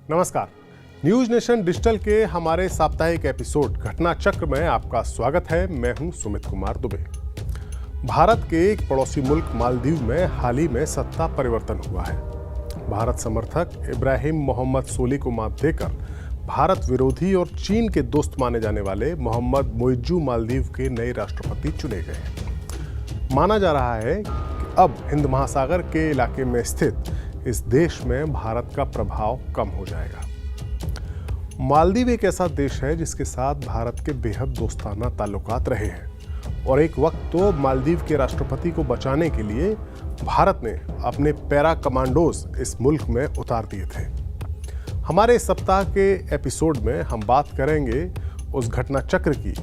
नमस्कार। News nation digital के हमारे साप्ताहिक एपिसोड घटना चक्र में आपका स्वागत है। मैं हूं सुमित कुमार दुबे। भारत के एक पड़ोसी मुल्क मालदीव में हाल ही में सत्ता परिवर्तन हुआ है। भारत समर्थक इब्राहिम मोहम्मद सोली को मात देकर भारत विरोधी और चीन के दोस्त माने जाने वाले मोहम्मद मोइज्जू मालदीव के नए राष्ट्रपति चुने गए हैं। माना जा रहा है कि अब हिंद महासागर के इलाके में स्थित इस देश में भारत का प्रभाव कम हो जाएगा। मालदीव एक ऐसा देश है जिसके साथ भारत के बेहद दोस्ताना ताल्लुकात रहे हैं और एक वक्त तो मालदीव के राष्ट्रपति को बचाने के लिए भारत ने अपने पैरा कमांडोज इस मुल्क में उतार दिए थे। हमारे इस सप्ताह के एपिसोड में हम बात करेंगे उस घटना चक्र की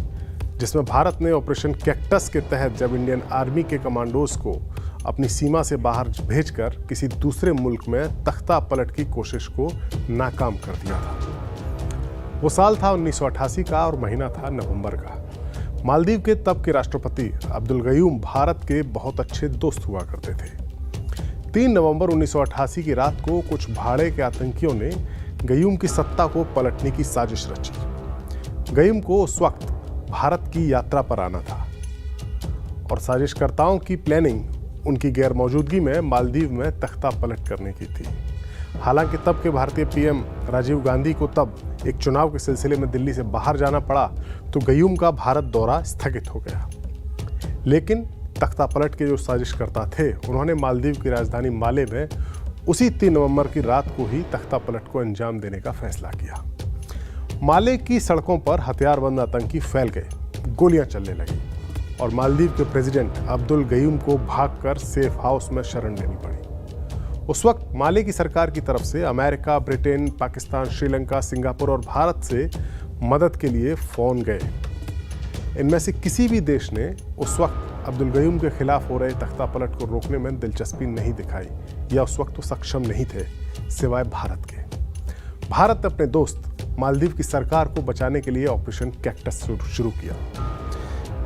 जिसमें भारत ने ऑपरेशन कैक्टस के तहत जब इंडियन आर्मी के कमांडोज को अपनी सीमा से बाहर भेजकर किसी दूसरे मुल्क में तख्ता पलट की कोशिश को नाकाम कर दिया था। वो साल था 1988 का और महीना था नवंबर का। मालदीव के तब के राष्ट्रपति अब्दुल गयूम भारत के बहुत अच्छे दोस्त हुआ करते थे। 3 नवंबर 1988 की रात को कुछ भाड़े के आतंकियों ने गयूम की सत्ता को पलटने की साजिश रची। गयूम को उस वक्त भारत की यात्रा पर आना था और साजिशकर्ताओं की प्लानिंग उनकी गैर मौजूदगी में मालदीव में तख्ता पलट करने की थी। हालांकि तब के भारतीय पीएम राजीव गांधी को तब एक चुनाव के सिलसिले में दिल्ली से बाहर जाना पड़ा तो गयूम का भारत दौरा स्थगित हो गया। लेकिन तख्ता पलट के जो साजिशकर्ता थे उन्होंने मालदीव की राजधानी माले में उसी 3 नवंबर की रात को ही तख्ता पलट को अंजाम देने का फैसला किया। माले की सड़कों पर हथियारबंद आतंकी फैल गए, गोलियां चलने लगी और मालदीव के प्रेसिडेंट अब्दुल गयूम को भागकर सेफ हाउस में शरण लेनी पड़ी। उस वक्त माले की सरकार की तरफ से America, Britain, Pakistan, Sri Lanka, Singapore और भारत से मदद के लिए फोन गए। इनमें से किसी भी देश ने उस वक्त अब्दुल गयूम के खिलाफ हो रहे तख्ता पलट को रोकने में दिलचस्पी नहीं दिखाई या उस वक्त वो सक्षम नहीं थे सिवाय भारत के। भारत ने अपने दोस्त मालदीव की सरकार को बचाने के लिए ऑपरेशन कैक्टस शुरू किया,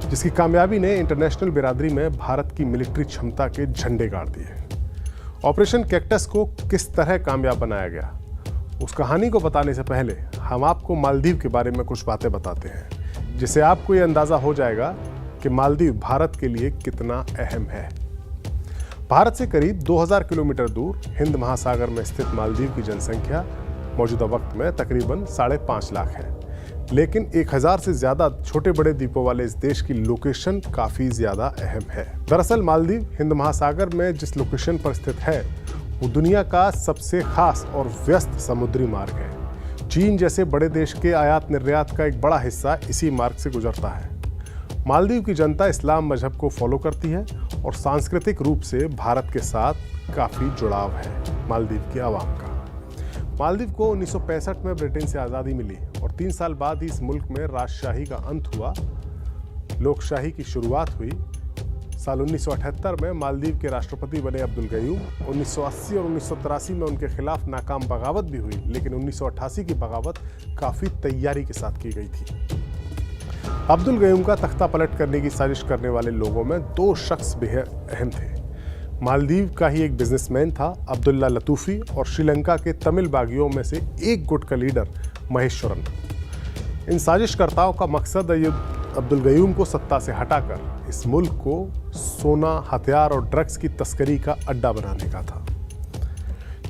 जिसकी कामयाबी ने इंटरनेशनल बिरादरी में भारत की मिलिट्री क्षमता के झंडे गाड़ दिए। ऑपरेशन कैक्टस को किस तरह कामयाब बनाया गया, उस कहानी को बताने से पहले हम आपको मालदीव के बारे में कुछ बातें बताते हैं, जिससे आपको ये अंदाजा हो जाएगा कि मालदीव भारत के लिए कितना अहम है। भारत से करीब 2000 किलोमीटर दूर हिंद महासागर में स्थित मालदीव की जनसंख्या मौजूदा वक्त में तकरीबन 5.5 लाख है। लेकिन 1000 से ज्यादा छोटे बड़े द्वीपों वाले इस देश की लोकेशन काफी ज्यादा अहम है। दरअसल मालदीव हिंद महासागर में जिस लोकेशन पर स्थित है वो दुनिया का सबसे खास और व्यस्त समुद्री मार्ग है। चीन जैसे बड़े देश के आयात निर्यात का एक बड़ा हिस्सा इसी मार्ग से गुजरता है। मालदीव की जनता इस्लाम मजहब को फॉलो करती है और सांस्कृतिक रूप से भारत के साथ काफी जुड़ाव है मालदीव की आवाम का। मालदीव को 1965 में ब्रिटेन से आज़ादी मिली और 3 साल बाद ही इस मुल्क में राजशाही का अंत हुआ, लोकशाही की शुरुआत हुई। साल 1978 में मालदीव के राष्ट्रपति बने अब्दुल गयूम। 1980 और 1983 में उनके खिलाफ नाकाम बगावत भी हुई, लेकिन 1988 की बगावत काफ़ी तैयारी के साथ की गई थी। अब्दुल गयूम का तख्ता पलट करने की साजिश करने वाले लोगों में 2 शख्स बेहद अहम थे। मालदीव का ही एक बिजनेसमैन था अब्दुल्ला लतूफी और श्रीलंका के तमिल बागियों में से एक गुट का लीडर महेश्वरन। इन साजिशकर्ताओं का मकसद अब्दुल गयूम को सत्ता से हटाकर इस मुल्क को सोना, हथियार और ड्रग्स की तस्करी का अड्डा बनाने का था।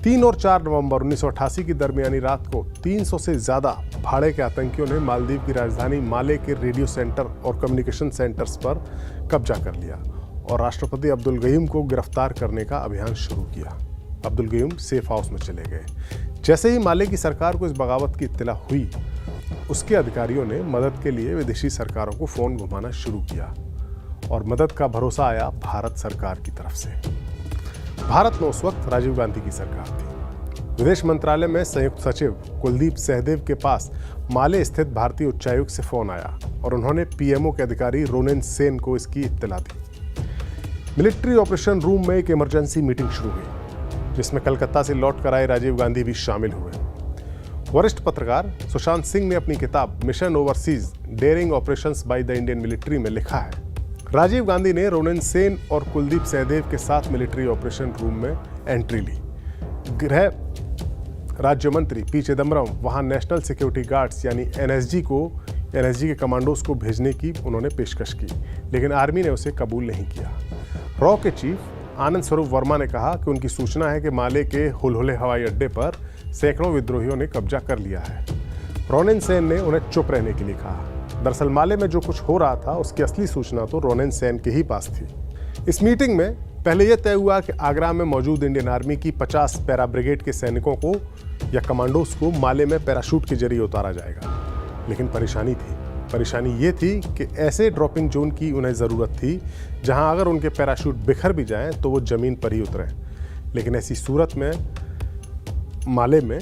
3 और 4 नवंबर 1988 की दरमियानी रात को 300 से ज्यादा भाड़े के आतंकियों ने मालदीव की राजधानी माले के रेडियो सेंटर और कम्युनिकेशन सेंटर्स पर कब्जा कर लिया और राष्ट्रपति अब्दुल गयूम को गिरफ्तार करने का अभियान शुरू किया। अब्दुल गयूम सेफ हाउस में चले गए। जैसे ही माले की सरकार को इस बगावत की इत्तला हुई, उसके अधिकारियों ने मदद के लिए विदेशी सरकारों को फोन घुमाना शुरू किया और मदद का भरोसा आया भारत सरकार की तरफ से। भारत में उस वक्त राजीव गांधी की सरकार थी। विदेश मंत्रालय में संयुक्त सचिव कुलदीप सहदेव के पास माले स्थित भारतीय उच्चायुक्त से फोन आया और उन्होंने पीएमओ के अधिकारी रोनेन सेन को इसकी इत्तला दी। मिलिट्री ऑपरेशन रूम में एक इमरजेंसी मीटिंग शुरू हुई, जिसमें कलकत्ता से लौट कर आए राजीव गांधी भी शामिल हुए। वरिष्ठ पत्रकार सुशांत सिंह ने अपनी किताब mission overseas daring operations by the Indian military में लिखा है, राजीव गांधी ने रोनेन सेन और कुलदीप सहदेव के साथ मिलिट्री ऑपरेशन रूम में एंट्री ली। गृह राज्य मंत्री पी चिदम्बरम वहां नेशनल सिक्योरिटी गार्ड्स यानी एनएसजी के कमांडोज को भेजने की उन्होंने पेशकश की, लेकिन आर्मी ने उसे कबूल नहीं किया। रॉ के चीफ आनंद स्वरूप वर्मा ने कहा कि उनकी सूचना है कि माले के हुलहुले हवाई अड्डे पर सैकड़ों विद्रोहियों ने कब्जा कर लिया है। रोनेन सेन ने उन्हें चुप रहने के लिए कहा। दरअसल माले में जो कुछ हो रहा था उसकी असली सूचना तो रोनेन सेन के ही पास थी। इस मीटिंग में पहले यह तय हुआ कि आगरा में मौजूद इंडियन आर्मी की 50 पैरा ब्रिगेड के सैनिकों को या कमांडोज को माले में पैराशूट के जरिए उतारा जाएगा, लेकिन परेशानी ये थी कि ऐसे ड्रॉपिंग जोन की उन्हें ज़रूरत थी जहां अगर उनके पैराशूट बिखर भी जाएं तो वो ज़मीन पर ही उतरें। लेकिन ऐसी सूरत में माले में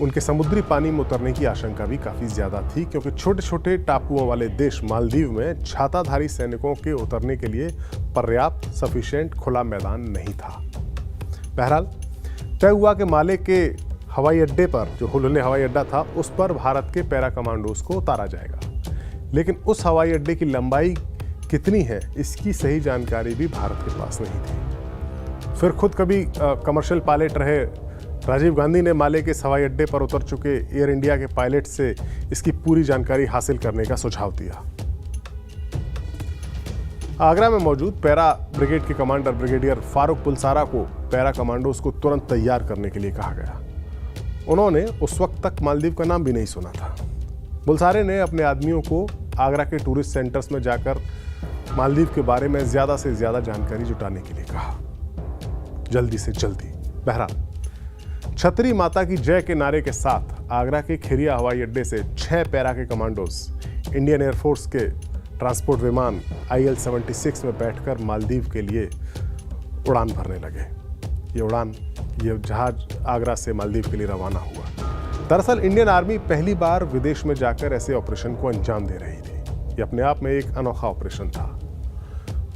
उनके समुद्री पानी में उतरने की आशंका भी काफ़ी ज़्यादा थी, क्योंकि छोटे छोटे टापुओं वाले देश मालदीव में छाताधारी सैनिकों के उतरने के लिए पर्याप्त सफिशिएंट खुला मैदान नहीं था। बहरहाल तय हुआ कि माले के हवाई अड्डे पर, जो हुलहुले हवाई अड्डा था, उस पर भारत के पैरा कमांडोज को उतारा जाएगा। लेकिन उस हवाई अड्डे की लंबाई कितनी है इसकी सही जानकारी भी भारत के पास नहीं थी। फिर खुद कभी कमर्शियल पायलट रहे राजीव गांधी ने माले के हवाई अड्डे पर उतर चुके एयर इंडिया के पायलट से इसकी पूरी जानकारी हासिल करने का सुझाव दिया। आगरा में मौजूद पैरा ब्रिगेड के कमांडर ब्रिगेडियर फारूक पुलसारा को पैरा कमांडोज को तुरंत तैयार करने के लिए कहा गया। उन्होंने उस वक्त तक मालदीव का नाम भी नहीं सुना था। पुलसारे ने अपने आदमियों को आगरा के टूरिस्ट सेंटर्स में जाकर मालदीव के बारे में ज़्यादा से ज़्यादा जानकारी जुटाने के लिए कहा, जल्दी से जल्दी। बहरहाल छतरी माता की जय के नारे के साथ आगरा के खेरिया हवाई अड्डे से 6 पैरा के कमांडोज इंडियन एयरफोर्स के ट्रांसपोर्ट विमान IL-76 में बैठकर मालदीव के लिए उड़ान भरने लगे। ये जहाज आगरा से मालदीव के लिए रवाना हुआ। दरअसल इंडियन आर्मी पहली बार विदेश में जाकर ऐसे ऑपरेशन को अंजाम दे रही थी। ये अपने आप में एक अनोखा ऑपरेशन था।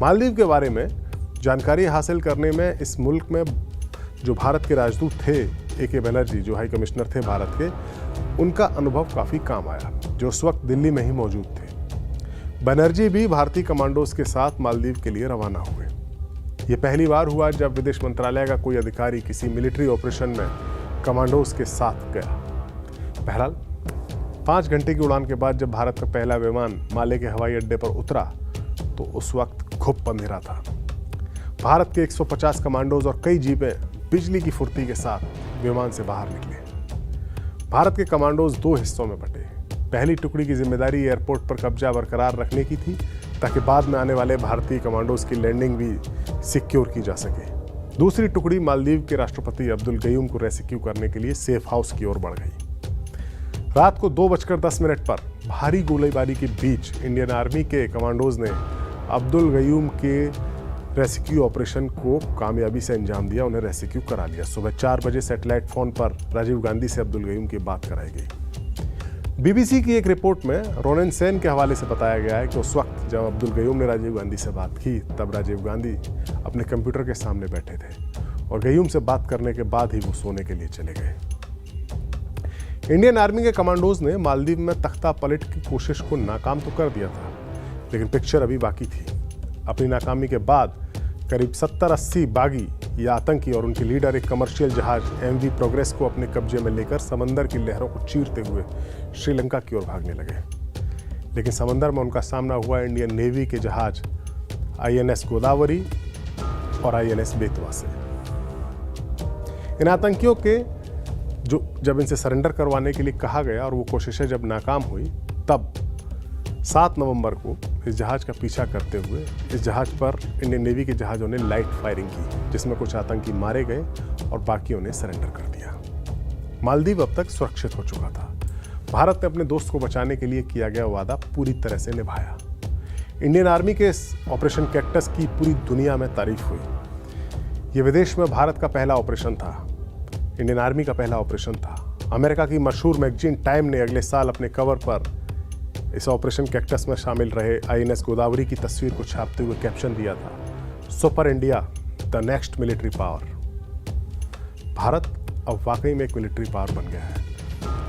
मालदीव के बारे में जानकारी हासिल करने में इस मुल्क में जो भारत के राजदूत थे AK बनर्जी, जो हाई कमिश्नर थे भारत के, उनका अनुभव काफ़ी काम आया, जो उस वक्त दिल्ली में ही मौजूद थे। बनर्जी भी भारतीय कमांडोज के साथ मालदीव के लिए रवाना हुए। ये पहली बार हुआ जब विदेश मंत्रालय का कोई अधिकारी किसी मिलिट्री ऑपरेशन में कमांडोज के साथ गया। बहरहाल 5 घंटे की उड़ान के बाद जब भारत का पहला विमान माले के हवाई अड्डे पर उतरा तो उस वक्त घुप अंधेरा था। भारत के 150 कमांडोज और कई जीपें बिजली की फुर्ती के साथ विमान से बाहर निकले। भारत के कमांडोज 2 हिस्सों में बटे। पहली टुकड़ी की जिम्मेदारी एयरपोर्ट पर कब्जा बरकरार रखने की थी ताकि बाद में आने वाले भारतीय कमांडोज की लैंडिंग भी सिक्योर की जा सके। दूसरी टुकड़ी मालदीव के राष्ट्रपति अब्दुल गयूम को रेस्क्यू करने के लिए सेफ हाउस की ओर बढ़ गई। रात को 2:10 पर भारी गोलीबारी के बीच इंडियन आर्मी के कमांडोज ने अब्दुल गयूम के रेस्क्यू ऑपरेशन को कामयाबी से अंजाम दिया, उन्हें रेस्क्यू करा लिया। सुबह 4 बजे सैटेलाइट फोन पर राजीव गांधी से अब्दुल गयूम की बात कराई गई। BBC की एक रिपोर्ट में रोनेन सेन के हवाले से बताया गया है कि उस वक्त जब अब्दुल गयूम ने राजीव गांधी से बात की तब राजीव गांधी अपने कंप्यूटर के सामने बैठे थे और गयूम से बात करने के बाद ही वो सोने के लिए चले गए। इंडियन आर्मी के कमांडोज ने मालदीव में तख्ता पलट की कोशिश को नाकाम तो कर दिया था, लेकिन पिक्चर अभी बाकी थी। अपनी नाकामी के बाद करीब 70-80 बागी या आतंकी और उनके लीडर एक कमर्शियल जहाज MV प्रोग्रेस को अपने कब्जे में लेकर समंदर की लहरों को चीरते हुए श्रीलंका की ओर भागने लगे। लेकिन समंदर में उनका सामना हुआ इंडियन नेवी के जहाज INS गोदावरी और INS बेतवा से। इन आतंकियों के जब इनसे सरेंडर करवाने के लिए कहा गया और वो कोशिशें जब नाकाम हुई, तब 7 नवंबर को इस जहाज का पीछा करते हुए इस जहाज पर इंडियन नेवी के जहाज़ों ने लाइट फायरिंग की, जिसमें कुछ आतंकी मारे गए और बाकियों ने सरेंडर कर दिया। मालदीव अब तक सुरक्षित हो चुका था। भारत ने अपने दोस्त को बचाने के लिए किया गया वादा पूरी तरह से निभाया। इंडियन आर्मी के इस ऑपरेशन कैक्टस की पूरी दुनिया में तारीफ हुई। ये विदेश में भारत का पहला ऑपरेशन था, इंडियन आर्मी का पहला ऑपरेशन था। अमेरिका की मशहूर मैगजीन टाइम ने अगले साल अपने कवर पर इस ऑपरेशन कैक्टस में शामिल रहे INS गोदावरी की तस्वीर को छापते हुए कैप्शन दिया था, super India the next military power. Bharat अब वाकई में एक मिलिट्री पावर बन गया है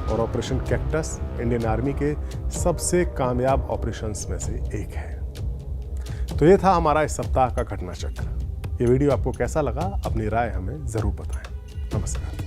और ऑपरेशन कैक्टस इंडियन आर्मी के सबसे कामयाब ऑपरेशंस में से एक है। तो ये था हमारा इस सप्ताह का घटना चक्र। ये वीडियो आपको कैसा लगा, अपनी राय हमें जरूर बताएं। नमस्कार।